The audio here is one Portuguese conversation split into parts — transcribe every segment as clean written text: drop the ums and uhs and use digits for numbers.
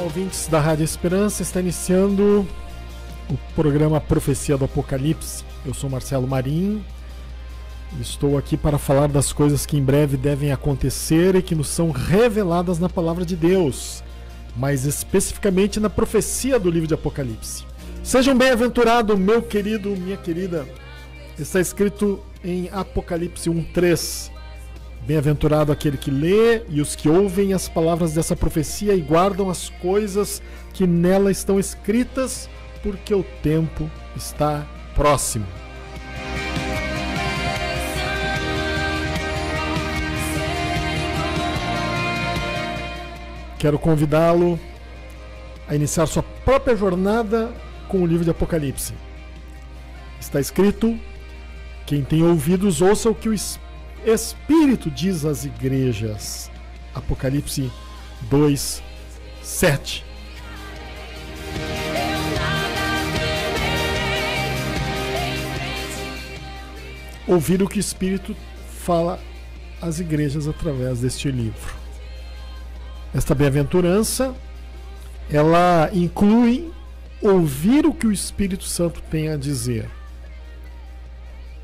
ouvintes da Rádio Esperança, está iniciando o programa Profecia do Apocalipse. Eu sou Marcelo Marinho e estou aqui para falar das coisas que em breve devem acontecer e que nos são reveladas na Palavra de Deus, mais especificamente na profecia do livro de Apocalipse. Sejam bem-aventurados, meu querido, minha querida. Está escrito em Apocalipse 1:3. Bem-aventurado aquele que lê e os que ouvem as palavras dessa profecia e guardam as coisas que nela estão escritas, porque o tempo está próximo. Quero convidá-lo a iniciar sua própria jornada com o livro de Apocalipse. Está escrito: quem tem ouvidos, ouça o que o Espírito diz às igrejas. Apocalipse 2:7. Ouvir o que o Espírito fala às igrejas através deste livro. Esta bem-aventurança, ela inclui ouvir o que o Espírito Santo tem a dizer.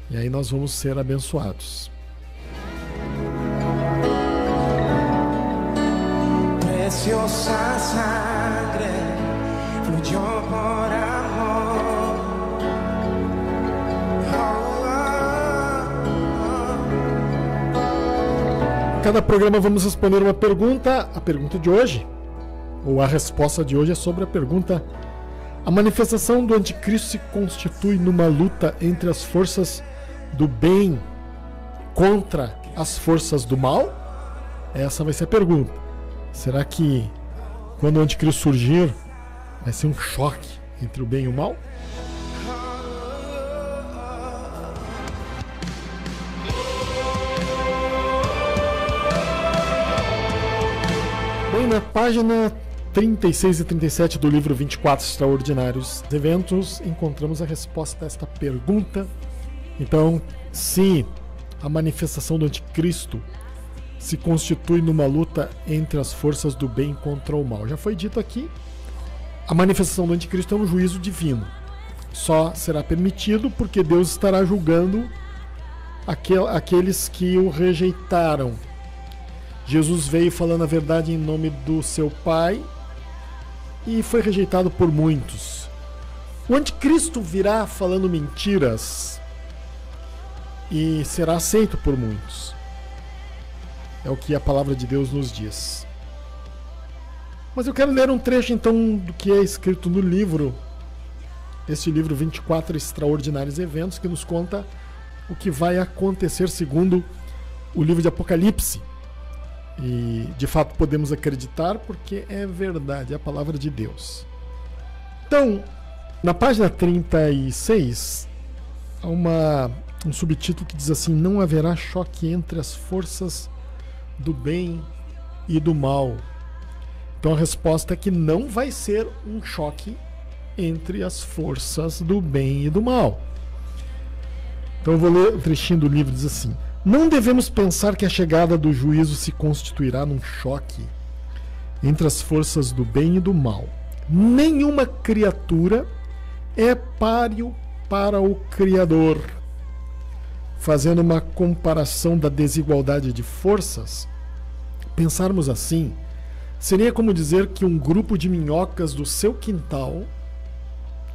E aí nós vamos ser abençoados. Preciosa sangre fluyó por amor. Cada programa vamos responder uma pergunta. A pergunta de hoje, ou a resposta de hoje, é sobre a pergunta: a manifestação do anticristo se constitui numa luta entre as forças do bem contra as forças do mal? Essa vai ser a pergunta. Será que quando o anticristo surgir vai ser um choque entre o bem e o mal? Bem, na página 36 e 37 do livro 24 Extraordinários Eventos, encontramos a resposta a esta pergunta. Então, se a manifestação do anticristo se constitui numa luta entre as forças do bem contra o mal. Já foi dito aqui, a manifestação do anticristo é um juízo divino. Só será permitido porque Deus estará julgando aqueles que o rejeitaram. Jesus veio falando a verdade em nome do seu Pai e foi rejeitado por muitos. O anticristo virá falando mentiras e será aceito por muitos. É o que a palavra de Deus nos diz. Mas eu quero ler um trecho então do que é escrito no livro, este livro 24 Extraordinários Eventos, que nos conta o que vai acontecer segundo o livro de Apocalipse. E de fato podemos acreditar porque é verdade, é a palavra de Deus. Então, na página 36, há um subtítulo que diz assim: não haverá choque entre as forças do bem e do mal. Então a resposta é que não vai ser um choque entre as forças do bem e do mal. Então eu vou ler o trechinho do livro, diz assim: não devemos pensar que a chegada do juízo se constituirá num choque entre as forças do bem e do mal. Nenhuma criatura é páreo para o Criador. Fazendo uma comparação da desigualdade de forças, pensarmos assim, seria como dizer que um grupo de minhocas do seu quintal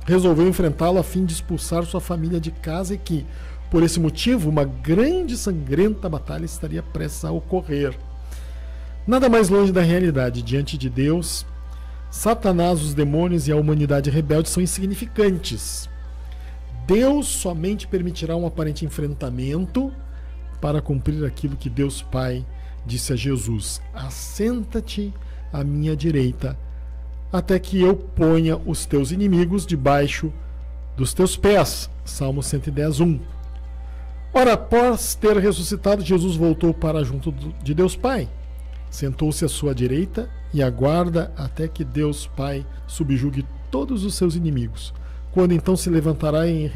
resolveu enfrentá-lo a fim de expulsar sua família de casa e que, por esse motivo, uma grande e sangrenta batalha estaria prestes a ocorrer. Nada mais longe da realidade. Diante de Deus, Satanás, os demônios e a humanidade rebelde são insignificantes. Deus somente permitirá um aparente enfrentamento para cumprir aquilo que Deus Pai disse a Jesus: assenta-te à minha direita, até que eu ponha os teus inimigos debaixo dos teus pés. Salmo 110:1. Ora, após ter ressuscitado, Jesus voltou para junto de Deus Pai. Sentou-se à sua direita e aguarda até que Deus Pai subjugue todos os seus inimigos, quando então se levantará e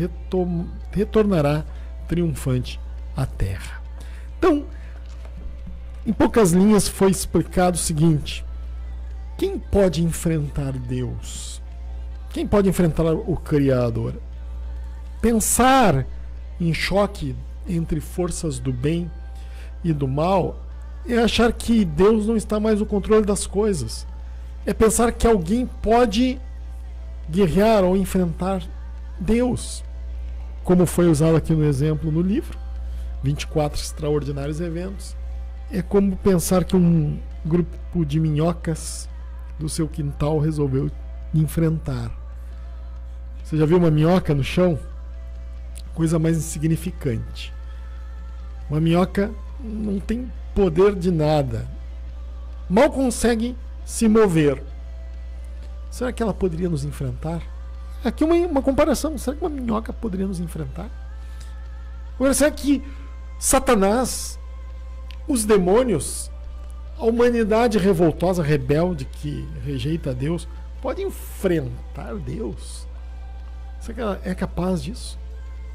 retornará triunfante à terra. Então, em poucas linhas foi explicado o seguinte, Quem pode enfrentar Deus? Quem pode enfrentar o Criador? Pensar em choque entre forças do bem e do mal é achar que Deus não está mais no controle das coisas. É pensar que alguém pode guerrear ou enfrentar Deus, como foi usado aqui no exemplo no livro, 24 extraordinários eventos. É como pensar que um grupo de minhocas do seu quintal resolveu enfrentar. Você já viu uma minhoca no chão? Coisa mais insignificante. Uma minhoca não tem poder de nada. Mal consegue se mover. Será que ela poderia nos enfrentar? Aqui uma comparação. Será que uma minhoca poderia nos enfrentar? Agora, será que Satanás, os demônios, a humanidade revoltosa, rebelde, que rejeita Deus, pode enfrentar Deus? Será que ela é capaz disso?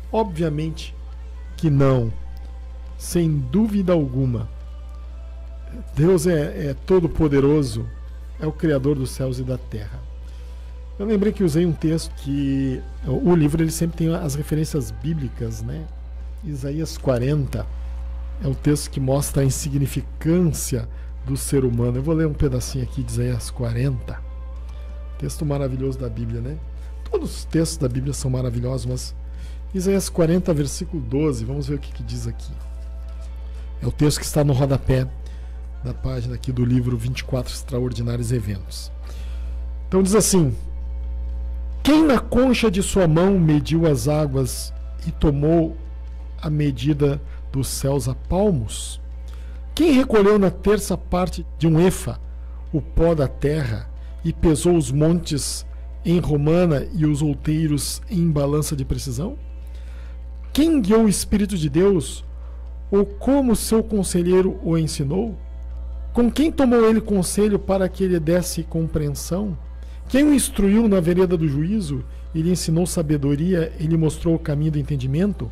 Obviamente que não. Sem dúvida alguma. Deus é todo poderoso, é o Criador dos céus e da terra. Eu lembrei que usei um texto que o livro ele sempre tem as referências bíblicas, né? Isaías 40 é o texto que mostra a insignificância do ser humano. Eu vou ler um pedacinho aqui de Isaías 40, texto maravilhoso da Bíblia, né? Todos os textos da Bíblia são maravilhosos, mas Isaías 40, versículo 12, vamos ver o que diz aqui. É o texto que está no rodapé da página aqui do livro 24 Extraordinários Eventos. Então diz assim: quem na concha de sua mão mediu as águas e tomou a medida dos céus a palmos? Quem recolheu na terça parte de um efa o pó da terra e pesou os montes em romana e os outeiros em balança de precisão? Quem guiou o Espírito de Deus, ou como seu conselheiro o ensinou? Com quem tomou ele conselho para que ele desse compreensão? Quem o instruiu na vereda do juízo e lhe ensinou sabedoria e lhe mostrou o caminho do entendimento?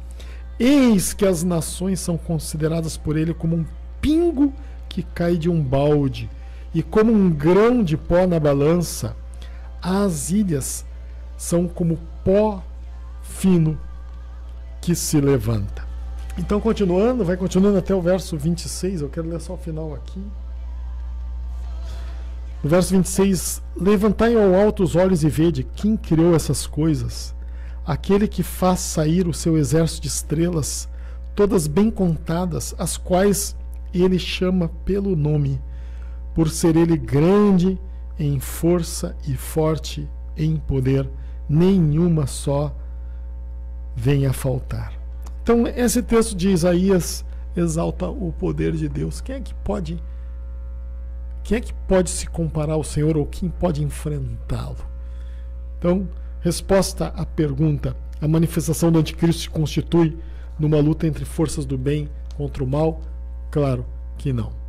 Eis que as nações são consideradas por ele como um pingo que cai de um balde e como um grão de pó na balança. As ilhas são como pó fino que se levanta. Então, vai continuando até o verso 26. Eu quero ler só o final aqui. No verso 26, levantai ao alto os olhos e vede quem criou essas coisas, aquele que faz sair o seu exército de estrelas, todas bem contadas, as quais ele chama pelo nome, por ser ele grande em força e forte em poder, nenhuma só vem a faltar. Então, esse texto de Isaías exalta o poder de Deus. Quem é que pode se comparar ao Senhor, ou quem pode enfrentá-lo? Então, resposta à pergunta: a manifestação do anticristo se constitui numa luta entre forças do bem contra o mal? Claro que não.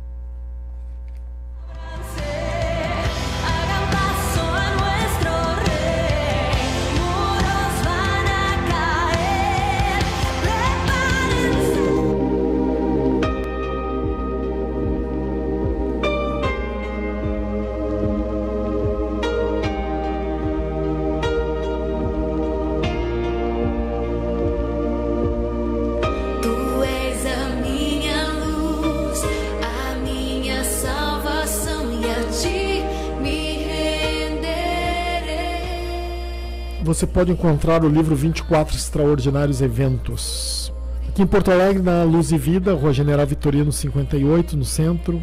Você pode encontrar o livro 24 Extraordinários Eventos aqui em Porto Alegre, na Luz e Vida, Rua General Vitorino 58, no centro.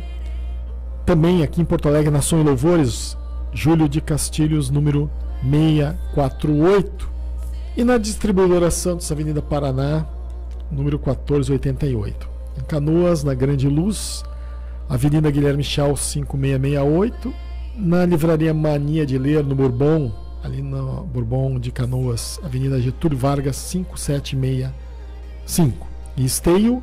Também aqui em Porto Alegre, na Som e Louvores, Júlio de Castilhos, número 648. E na Distribuidora Santos, Avenida Paraná, número 1488. Em Canoas, na Grande Luz, Avenida Guilherme Chau 5668. Na Livraria Mania de Ler, no Bourbon, ali no Bourbon de Canoas, Avenida Getúlio Vargas 5765. Em Esteio,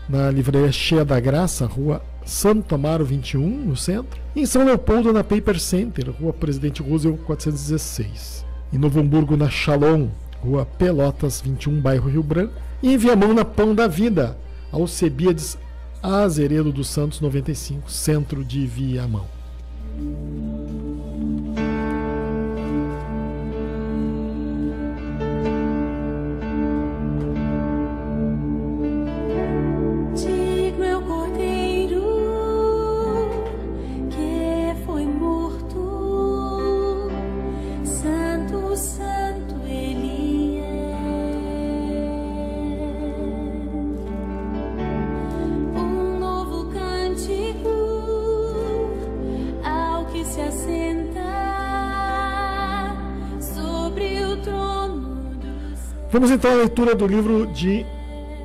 na Livraria Cheia da Graça, Rua Santo Amaro 21, no centro. E em São Leopoldo, na Paper Center, Rua Presidente Roosevelt 416. Em Novo Hamburgo, na Shalom, Rua Pelotas 21, bairro Rio Branco. E em Viamão, na Pão da Vida, Alcebiades Azeredo dos Santos 95, centro de Viamão. Vamos então à leitura do livro de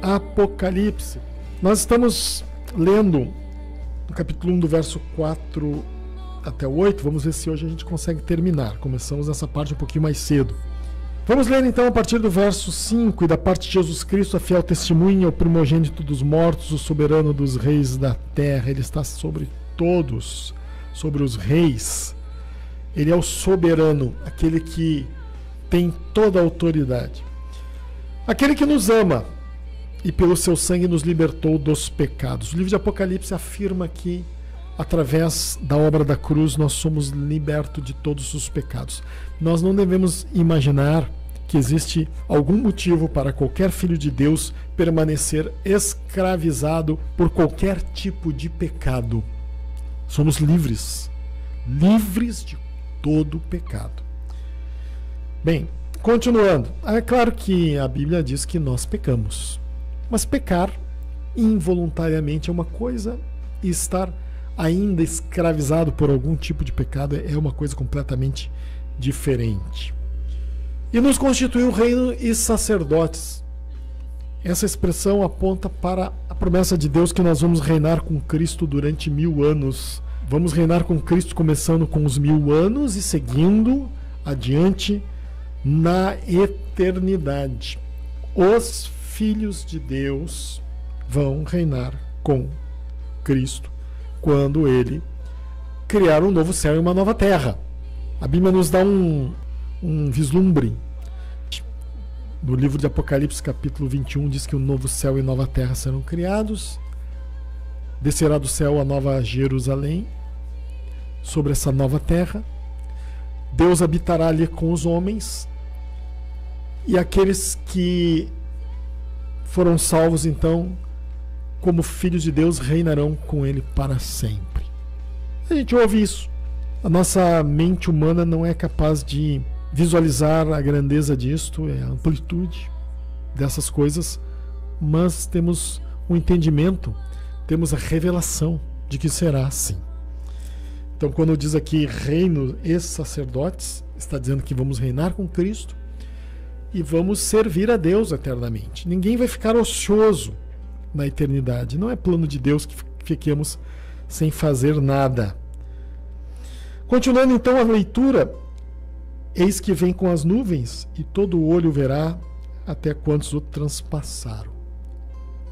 Apocalipse. Nós estamos lendo no capítulo 1 do verso 4 até o 8. Vamos ver se hoje a gente consegue terminar. Começamos essa parte um pouquinho mais cedo. Vamos ler então a partir do verso 5. E da parte de Jesus Cristo, a fiel testemunha, o primogênito dos mortos, o soberano dos reis da terra. Ele está sobre todos, sobre os reis. Ele é o soberano, aquele que tem toda a autoridade. Aquele que nos ama e pelo seu sangue nos libertou dos pecados. O livro de Apocalipse afirma que através da obra da cruz nós somos libertos de todos os pecados. Nós não devemos imaginar que existe algum motivo para qualquer filho de Deus permanecer escravizado por qualquer tipo de pecado. Somos livres, livres de todo pecado. Bem, continuando. É claro que a Bíblia diz que nós pecamos, mas pecar involuntariamente é uma coisa e estar ainda escravizado por algum tipo de pecado é uma coisa completamente diferente. E nos constituiu reino e sacerdotes. Essa expressão aponta para a promessa de Deus que nós vamos reinar com Cristo durante 1000 anos. Vamos reinar com Cristo começando com os 1000 anos e seguindo adiante na eternidade. Os filhos de Deus vão reinar com Cristo quando Ele criar um novo céu e uma nova terra. A Bíblia nos dá um vislumbre. No livro de Apocalipse, capítulo 21, diz que o novo céu e nova terra serão criados. Descerá do céu a nova Jerusalém sobre essa nova terra. Deus habitará ali com os homens. E aqueles que foram salvos, então, como filhos de Deus, reinarão com Ele para sempre. A gente ouve isso. A nossa mente humana não é capaz de visualizar a grandeza disto, a amplitude dessas coisas, mas temos um entendimento, temos a revelação de que será assim. Então, quando diz aqui reino e sacerdotes, está dizendo que vamos reinar com Cristo e vamos servir a Deus eternamente. Ninguém vai ficar ocioso na eternidade. Não é plano de Deus que fiquemos sem fazer nada. Continuando então a leitura, eis que vem com as nuvens e todo olho verá até quantos o transpassaram.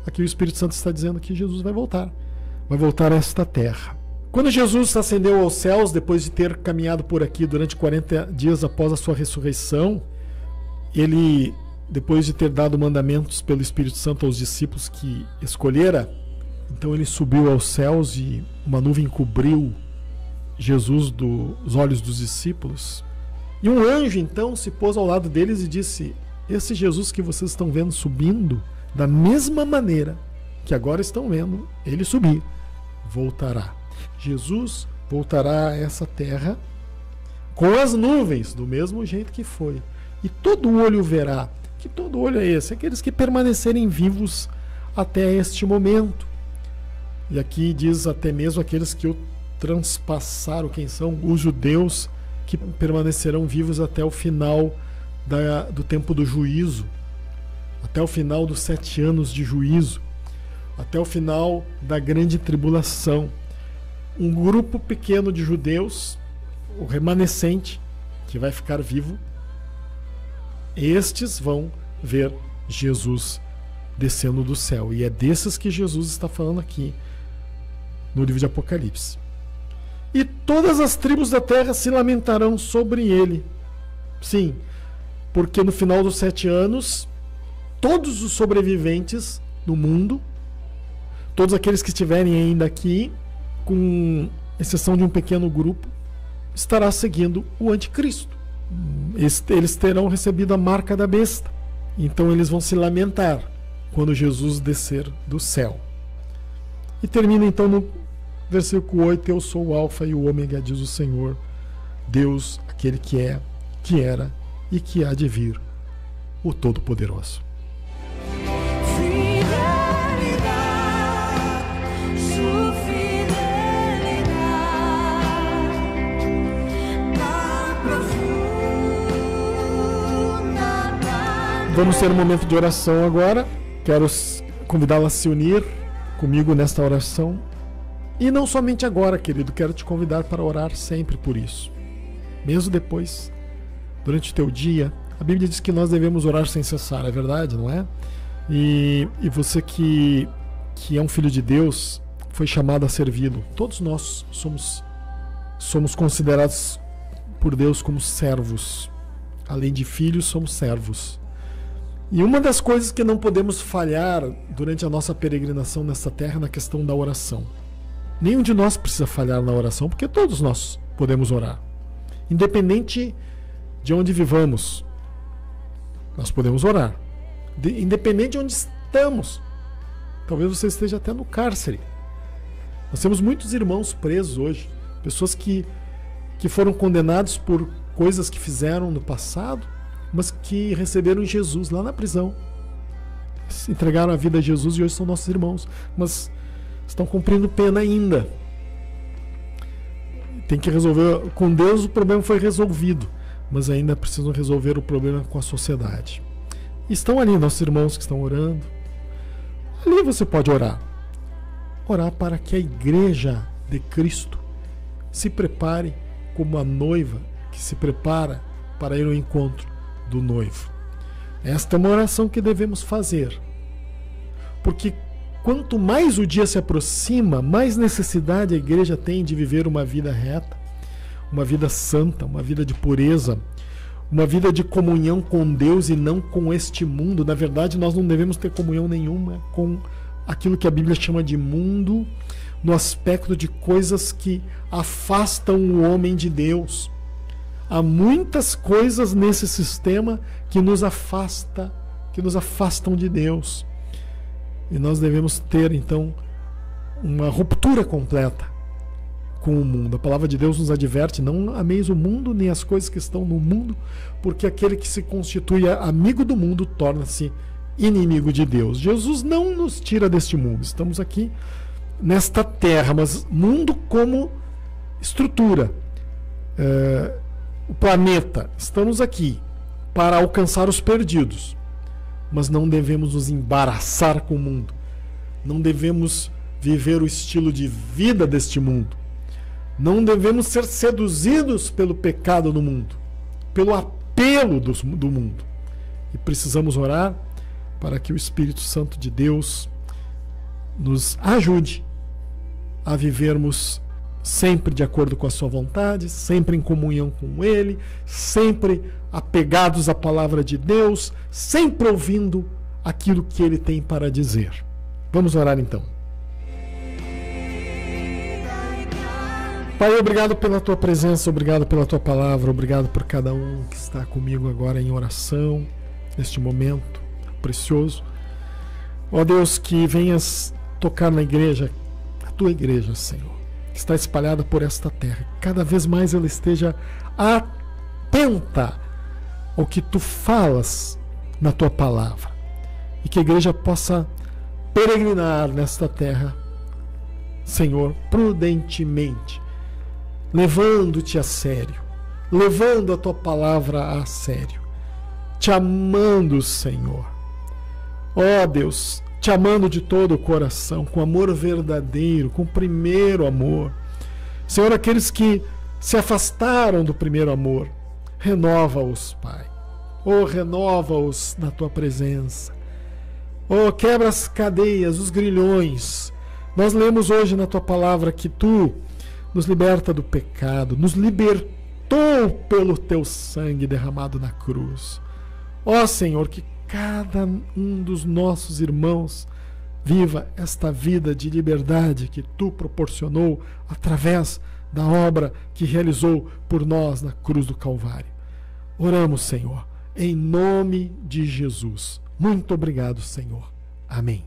Aqui o Espírito Santo está dizendo que Jesus vai voltar a esta terra. Quando Jesus ascendeu aos céus, depois de ter caminhado por aqui durante 40 dias após a sua ressurreição, ele, depois de ter dado mandamentos pelo Espírito Santo aos discípulos que escolhera, então ele subiu aos céus e uma nuvem cobriu Jesus dos olhos dos discípulos. E um anjo então se pôs ao lado deles e disse: esse Jesus que vocês estão vendo subindo, da mesma maneira que agora estão vendo ele subir, voltará. Jesus voltará a essa terra com as nuvens, do mesmo jeito que foi. E todo olho verá. Que todo olho é esse? Aqueles que permanecerem vivos até este momento. E aqui diz até mesmo aqueles que o transpassaram, quem são? Os judeus que permanecerão vivos até o final do tempo do juízo, até o final dos 7 anos de juízo, até o final da grande tribulação. Um grupo pequeno de judeus, o remanescente, que vai ficar vivo, estes vão ver Jesus descendo do céu. E é desses que Jesus está falando aqui no livro de Apocalipse. E todas as tribos da terra se lamentarão sobre ele. Sim, porque no final dos 7 anos, todos os sobreviventes do mundo, todos aqueles que estiverem ainda aqui, com exceção de um pequeno grupo, estará seguindo o anticristo. Eles terão recebido a marca da besta. Então eles vão se lamentar quando Jesus descer do céu. E termina então no versículo 8: eu sou o Alfa e o Ômega, diz o Senhor Deus, aquele que é, que era e que há de vir, o Todo-Poderoso. Vamos ter um momento de oração agora. Quero convidá-la a se unir comigo nesta oração. E não somente agora, querido, quero te convidar para orar sempre por isso. Mesmo depois, durante o teu dia, a Bíblia diz que nós devemos orar sem cessar, é verdade, não é? E você que é um filho de Deus, foi chamado a servi-lo. Todos nós somos considerados por Deus como servos. Além de filhos, somos servos. E uma das coisas que não podemos falhar durante a nossa peregrinação nessa terra é na questão da oração. Nenhum de nós precisa falhar na oração, porque todos nós podemos orar. Independente de onde vivamos, nós podemos orar. Independente de onde estamos. Talvez você esteja até no cárcere. Nós temos muitos irmãos presos hoje. Pessoas que foram condenados por coisas que fizeram no passado, mas que receberam Jesus lá na prisão. Entregaram a vida a Jesus e hoje são nossos irmãos. Mas estão cumprindo pena ainda. Tem que resolver. Com Deus o problema foi resolvido, mas ainda precisam resolver o problema com a sociedade. E estão ali nossos irmãos que estão orando. Ali você pode orar. Orar para que a igreja de Cristo se prepare como a noiva que se prepara para ir ao encontro do noivo. Esta é uma oração que devemos fazer. Porque quanto mais o dia se aproxima, mais necessidade a igreja tem de viver uma vida reta, uma vida santa, uma vida de pureza, uma vida de comunhão com Deus e não com este mundo. Na verdade, nós não devemos ter comunhão nenhuma com aquilo que a Bíblia chama de mundo, no aspecto de coisas que afastam o homem de Deus. Há muitas coisas nesse sistema que nos afastam de Deus. E nós devemos ter, então, uma ruptura completa com o mundo. A palavra de Deus nos adverte: não ameis o mundo nem as coisas que estão no mundo, porque aquele que se constitui amigo do mundo torna-se inimigo de Deus. Jesus não nos tira deste mundo. Estamos aqui nesta terra, mas mundo como estrutura, o planeta. Estamos aqui para alcançar os perdidos, mas não devemos nos embaraçar com o mundo. Não devemos viver o estilo de vida deste mundo. Não devemos ser seduzidos pelo pecado do mundo, pelo apelo do mundo. E precisamos orar para que o Espírito Santo de Deus nos ajude a vivermos sempre de acordo com a sua vontade, sempre em comunhão com Ele, sempre apegados à palavra de Deus, sempre ouvindo aquilo que Ele tem para dizer. Vamos orar então. Pai, obrigado pela Tua presença, obrigado pela Tua palavra, obrigado por cada um que está comigo agora em oração, neste momento precioso. Ó Deus, que venhas tocar na igreja, a Tua igreja, Senhor, que está espalhada por esta terra. Cada vez mais ela esteja atenta ao que Tu falas na Tua palavra. E que a igreja possa peregrinar nesta terra, Senhor, prudentemente, levando-te a sério, levando a Tua palavra a sério, te amando, Senhor. Ó Deus, te amando de todo o coração, com amor verdadeiro, com o primeiro amor. Senhor, aqueles que se afastaram do primeiro amor, renova-os, Pai. Oh, renova-os na Tua presença. Oh, quebra as cadeias, os grilhões. Nós lemos hoje na Tua palavra que Tu nos liberta do pecado, nos libertou pelo Teu sangue derramado na cruz. Ó Senhor, que cada um dos nossos irmãos viva esta vida de liberdade que Tu proporcionou através da obra que realizou por nós na cruz do Calvário. Oramos, Senhor, em nome de Jesus. Muito obrigado, Senhor. Amém.